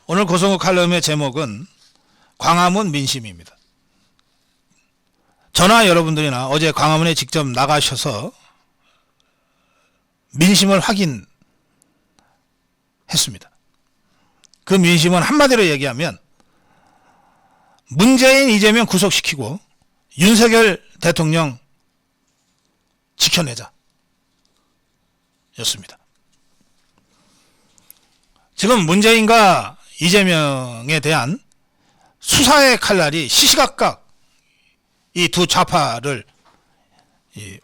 오늘 고성호 칼럼의 제목은 광화문 민심입니다. 저나 여러분들이나 어제 광화문에 직접 나가셔서 민심을 확인했습니다. 그 민심은 한마디로 얘기하면 문재인, 이재명 구속시키고 윤석열 대통령 지켜내자 였습니다. 지금 문재인과 이재명에 대한 수사의 칼날이 시시각각 이 두 좌파를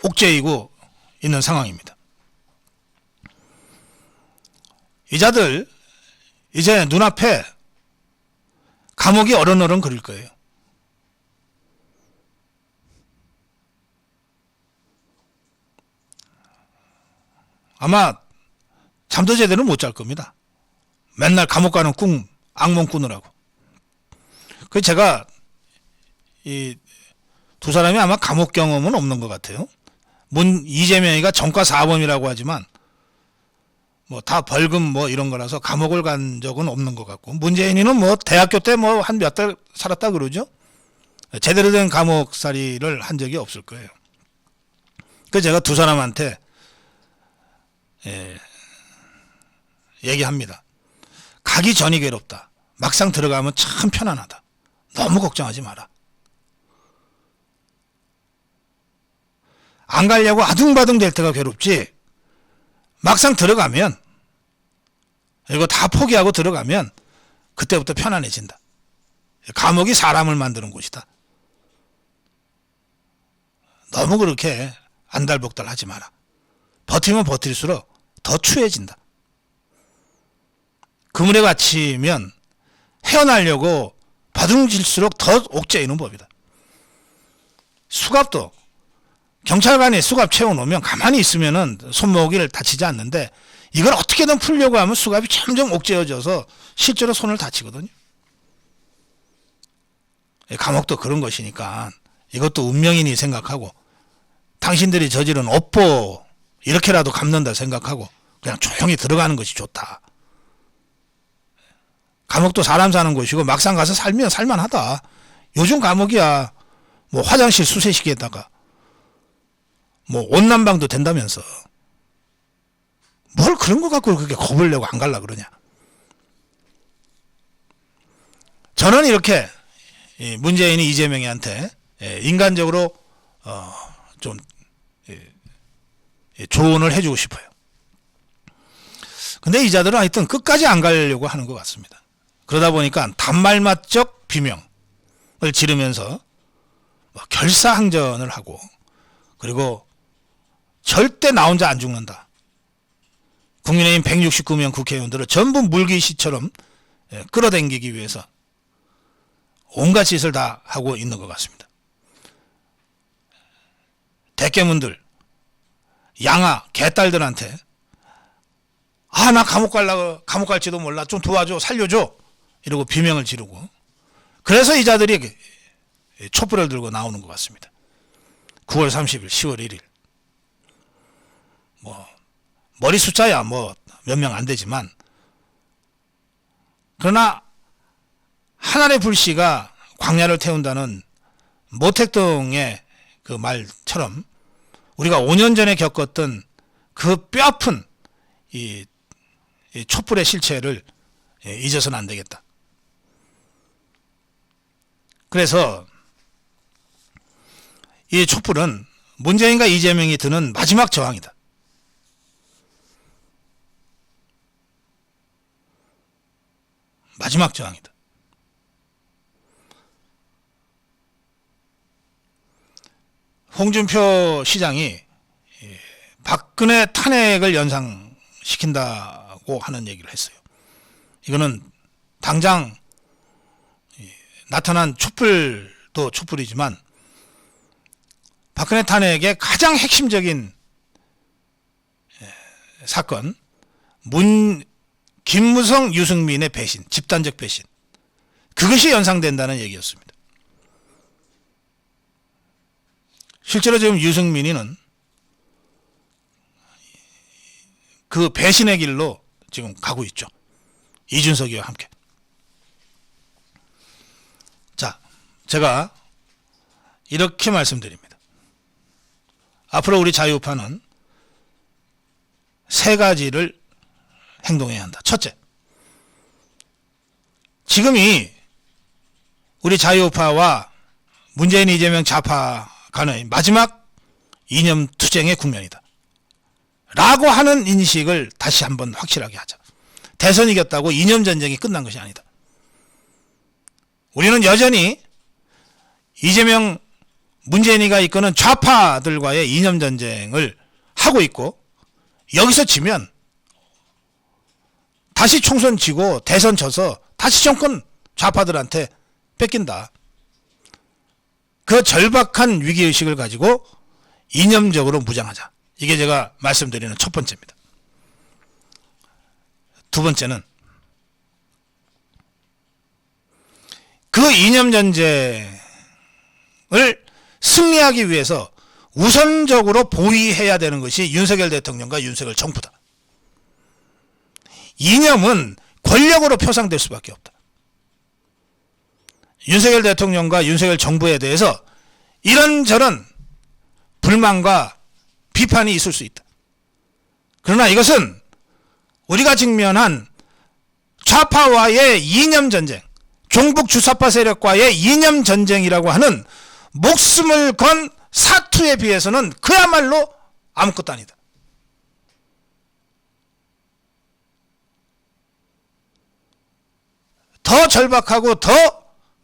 옥죄이고 있는 상황입니다. 이 자들 이제 눈앞에 감옥이 어른어른 그릴 거예요. 아마 잠도 제대로 못 잘 겁니다. 맨날 감옥 가는 꿈, 악몽 꾸느라고. 그 제가 이 두 사람이 아마 감옥 경험은 없는 것 같아요. 이재명이가 전과 4범이라고 하지만 뭐 다 벌금 뭐 이런 거라서 감옥을 간 적은 없는 것 같고, 문재인이는 뭐 대학교 때 뭐 한 몇 달 살았다 그러죠. 제대로 된 감옥살이를 한 적이 없을 거예요. 그 제가 두 사람한테 얘기합니다. 가기 전이 괴롭다. 막상 들어가면 참 편안하다. 너무 걱정하지 마라. 안 가려고 아둥바둥 될 때가 괴롭지, 막상 들어가면, 이거 다 포기하고 들어가면 그때부터 편안해진다. 감옥이 사람을 만드는 곳이다. 너무 그렇게 안달복달 하지 마라. 버티면 버틸수록 더 추해진다. 그물에 갇히면 헤어나려고 바둥질수록 더 옥죄이는 법이다. 수갑도 경찰관이 수갑 채워놓으면 가만히 있으면은 손목을 다치지 않는데, 이걸 어떻게든 풀려고 하면 수갑이 점점 옥죄어져서 실제로 손을 다치거든요. 감옥도 그런 것이니까 이것도 운명이니 생각하고, 당신들이 저지른 업보 이렇게라도 갚는다 생각하고 그냥 조용히 들어가는 것이 좋다. 감옥도 사람 사는 곳이고 막상 가서 살면 살만하다. 요즘 감옥이야 뭐 화장실 수세식에다가 뭐 온난방도 된다면서 뭘 그런 거 갖고 그렇게 겁을 내고 안 갈라 그러냐. 저는 이렇게 문재인이 이재명이한테 인간적으로 좀 조언을 해주고 싶어요. 근데 이 자들은 하여튼 끝까지 안 가려고 하는 것 같습니다. 그러다 보니까 단말맛적 비명을 지르면서 결사항전을 하고, 그리고 절대 나 혼자 안 죽는다. 국민의힘 169명 국회의원들을 전부 물귀시처럼 끌어당기기 위해서 온갖 짓을 다 하고 있는 것 같습니다. 대깨문들, 양아, 개딸들한테 나 감옥 갈지도 몰라. 좀 도와줘, 살려줘. 이러고 비명을 지르고, 그래서 이 자들이 촛불을 들고 나오는 것 같습니다. 9월 30일, 10월 1일. 뭐 머리 숫자야 뭐 몇 명 안 되지만, 그러나 하늘의 불씨가 광야를 태운다는 모택동의 그 말처럼 우리가 5년 전에 겪었던 그 뼈아픈 이 촛불의 실체를 잊어서는 안 되겠다. 그래서 이 촛불은 문재인과 이재명이 드는 마지막 저항이다. 마지막 저항이다. 홍준표 시장이 박근혜 탄핵을 연상시킨다고 하는 얘기를 했어요. 이거는 당장 나타난 촛불도 촛불이지만 박근혜 탄핵의 가장 핵심적인 사건, 김무성, 유승민의 배신, 집단적 배신, 그것이 연상된다는 얘기였습니다. 실제로 지금 유승민이는 그 배신의 길로 지금 가고 있죠. 이준석이와 함께. 제가 이렇게 말씀드립니다. 앞으로 우리 자유우파는 세 가지를 행동해야 한다. 첫째, 지금이 우리 자유우파와 문재인, 이재명 좌파 간의 마지막 이념 투쟁의 국면이다 라고 하는 인식을 다시 한번 확실하게 하자. 대선 이겼다고 이념 전쟁이 끝난 것이 아니다. 우리는 여전히 이재명, 문재인이가 이끄는 좌파들과의 이념 전쟁을 하고 있고, 여기서 지면 다시 총선 지고 대선 져서 다시 정권 좌파들한테 뺏긴다. 그 절박한 위기의식을 가지고 이념적으로 무장하자. 이게 제가 말씀드리는 첫 번째입니다. 두 번째는 그 이념 전쟁을 승리하기 위해서 우선적으로 보위해야 되는 것이 윤석열 대통령과 윤석열 정부다. 이념은 권력으로 표상될 수밖에 없다. 윤석열 대통령과 윤석열 정부에 대해서 이런저런 불만과 비판이 있을 수 있다. 그러나 이것은 우리가 직면한 좌파와의 이념 전쟁, 종북 주사파 세력과의 이념 전쟁이라고 하는 목숨을 건 사투에 비해서는 그야말로 아무것도 아니다. 더 절박하고 더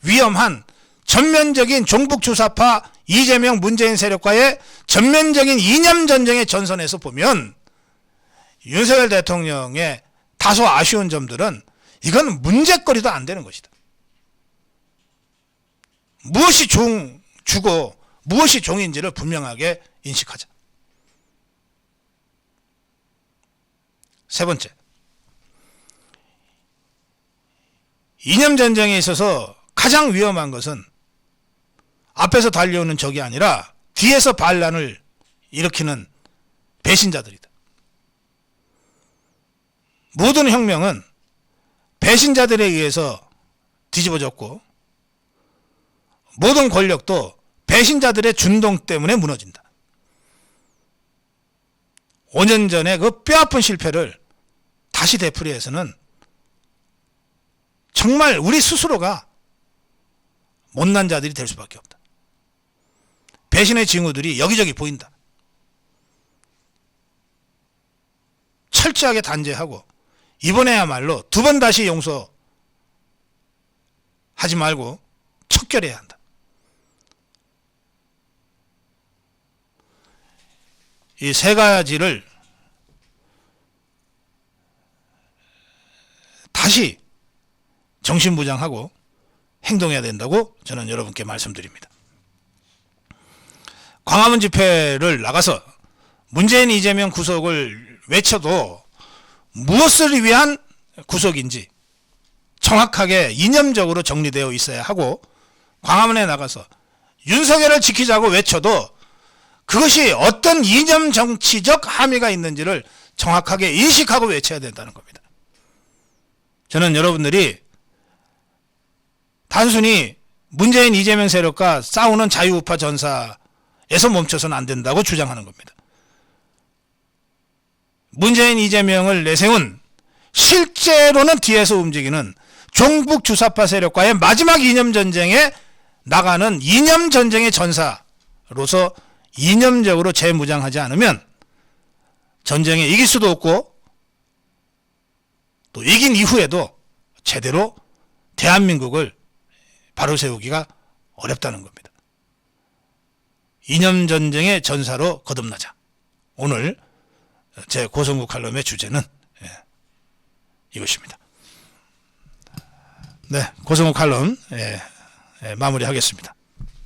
위험한 전면적인 종북 주사파 이재명, 문재인 세력과의 전면적인 이념 전쟁의 전선에서 보면 윤석열 대통령의 다소 아쉬운 점들은 이건 문제거리도 안 되는 것이다. 무엇이 주고 무엇이 종인지를 분명하게 인식하자. 세 번째, 이념 전쟁에 있어서 가장 위험한 것은 앞에서 달려오는 적이 아니라 뒤에서 반란을 일으키는 배신자들이다. 모든 혁명은 배신자들에 의해서 뒤집어졌고, 모든 권력도 배신자들의 준동 때문에 무너진다. 5년 전에 그 뼈아픈 실패를 다시 되풀이해서는 정말 우리 스스로가 못난 자들이 될 수밖에 없다. 배신의 징후들이 여기저기 보인다. 철저하게 단죄하고 이번에야말로 두 번 다시 용서하지 말고 척결해야 한다. 이 세 가지를 다시 정신무장하고 행동해야 된다고 저는 여러분께 말씀드립니다. 광화문 집회를 나가서 문재인, 이재명 구속을 외쳐도 무엇을 위한 구속인지 정확하게 이념적으로 정리되어 있어야 하고, 광화문에 나가서 윤석열을 지키자고 외쳐도 그것이 어떤 이념 정치적 함의가 있는지를 정확하게 인식하고 외쳐야 된다는 겁니다. 저는 여러분들이 단순히 문재인, 이재명 세력과 싸우는 자유우파 전사에서 멈춰서는 안 된다고 주장하는 겁니다. 문재인, 이재명을 내세운 실제로는 뒤에서 움직이는 종북 주사파 세력과의 마지막 이념 전쟁에 나가는 이념 전쟁의 전사로서 이념적으로 재무장하지 않으면 전쟁에 이길 수도 없고, 또 이긴 이후에도 제대로 대한민국을 바로 세우기가 어렵다는 겁니다. 이념 전쟁의 전사로 거듭나자. 오늘 제 고성국 칼럼의 주제는 이것입니다. 네, 고성국 칼럼 마무리하겠습니다.